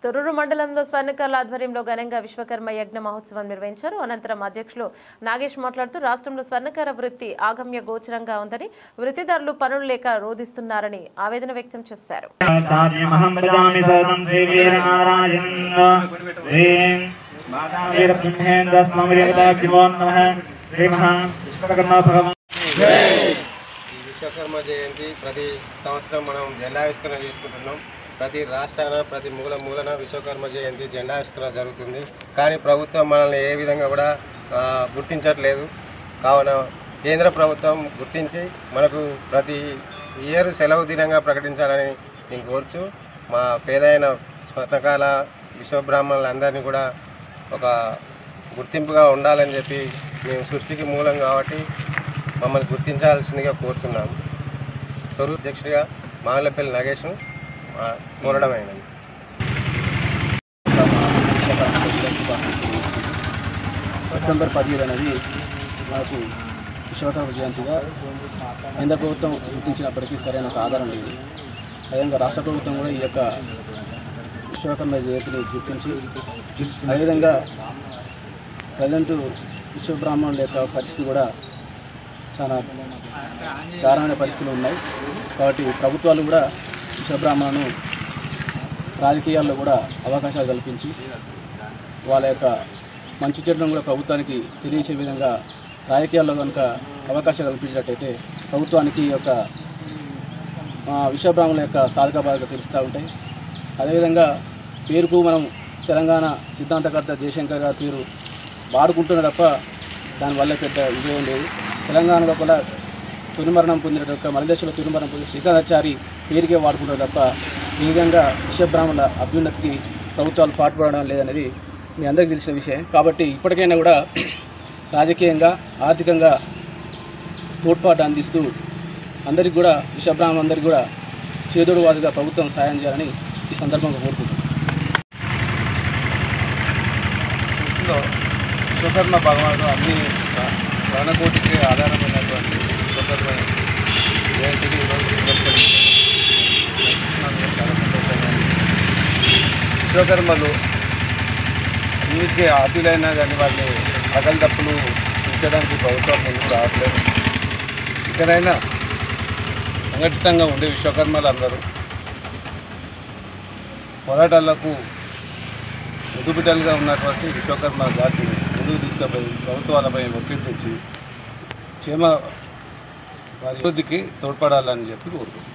తొర్రూరు మండలంలో స్వర్ణకర్ల ఆధ్వర్యంలో ఘనంగా విశ్వకర్మ యజ్ఞ మహోత్సవం నిర్వహించారు. అనంతరం అధ్యక్షులు నాగేష్ మాట్లాడుతూ రాష్ట్రంలో స్వర్ణకర వృత్తి ఆగమ్య గోచరంగా ఉందని, వృత్తిదారులు పనులు లేక రోధిస్తున్నారని ఆవేదన వ్యక్తం చేశారు. విశ్వకర్మ జయంతి ప్రతి సంవత్సరం మనం జెండావిష్కరణ చేసుకుంటున్నాం. ప్రతి రాష్ట్రాన ప్రతి మూలన విశ్వకర్మ జయంతి జెండావిష్కరణ జరుగుతుంది. కానీ ప్రభుత్వం మనల్ని ఏ విధంగా కూడా గుర్తించట్లేదు. కావున కేంద్ర ప్రభుత్వం గుర్తించి మనకు ప్రతి ఇయర్ సెలవు దినంగా ప్రకటించాలని నేను కోరుచు, మా పేదైన స్వర్ణకాల విశ్వబ్రాహ్మణులందరినీ కూడా ఒక గుర్తింపుగా ఉండాలని చెప్పి మేము సృష్టికి మూలం కాబట్టి మమ్మల్ని గుర్తించాల్సిందిగా కోరుతున్నాము. తొర్రూరు అధ్యక్షుడిగా మామలపల్లి నాగేష్ను కోరడమైనది. సెప్టెంబర్ 15 అనేది మనకు విశ్వకర్మ జయంతిగా కేంద్ర ప్రభుత్వం గుర్తించినప్పటికీ సరైన ఒక ఆధారం లేదు. అదేవిధంగా రాష్ట్ర ప్రభుత్వం కూడా ఈ యొక్క విశ్వకర్మ జయంతిని గుర్తించి, అదేవిధంగా ప్రజెంట్ విశ్వబ్రాహ్మణుల యొక్క పరిస్థితి కూడా చాలా దారుణమైన పరిస్థితులు ఉన్నాయి. కాబట్టి ప్రభుత్వాలు కూడా విశ్వబ్రాహ్మణులను రాజకీయాల్లో కూడా అవకాశాలు కల్పించి వాళ్ళ యొక్క మంచి చెడులను కూడా ప్రభుత్వానికి తెలియచే విధంగా రాజకీయాల్లో కనుక అవకాశాలు కల్పించినట్టయితే ప్రభుత్వానికి ఈ యొక్క విశ్వబ్రాహ్మణుల యొక్క సాధక బాధలు తెలుస్తూ ఉంటాయి. అదేవిధంగా పేరుకు మనం తెలంగాణ సిద్ధాంతకర్త జయశంకర్ గారి పేరు వాడుకుంటున్న తప్ప దానివల్ల పెద్ద విజయం లేదు. తెలంగాణ లోపల తునిమరణం పొందిన యొక్క మలదేశంలో తునిమరణం పొందిన శ్రీకాంతాచారి పేరుకే వాడుకుంటారు తప్ప ఈ విధంగా విశ్వబ్రాహ్మణుల అభ్యున్నతికి ప్రభుత్వాలు పాటుపడడం లేదనేది మీ అందరికీ తెలిసిన విషయం. కాబట్టి ఇప్పటికైనా కూడా రాజకీయంగా ఆర్థికంగా తోడ్పాటు అందిస్తూ అందరికీ కూడా విశ్వబ్రాహ్మణులందరికీ కూడా చేదోడు వాదుగా ప్రభుత్వం సాయం చేయాలని ఈ సందర్భంగా కోరుకుంటున్నాం. విశ్వకర్మ భగవానుడు అన్ని ప్రాణకోటికి ఆధారమైనటువంటి విశ్వకర్మ జయంతిని ఈరోజు విశ్వకర్మలు అన్నిటికీ ఆతులైనా కానీ వాళ్ళని పగల తప్పులు ఉంచడానికి ప్రభుత్వం ముందుకు రావట్లేదు. ఇకనైనా సంఘటితంగా ఉండే విశ్వకర్మలు అందరూ పోరాటాలకు ఎదుగుబిడ్డలుగా ఉన్నటువంటి విశ్వకర్మ జాతిని ముందుకు తీసుకుపోయి ప్రభుత్వాలపై ఒత్తిడి తెచ్చి క్షేమ వారి అభివృద్ధికి తోడ్పడాలని చెప్పి కోరుకుంటున్నాను.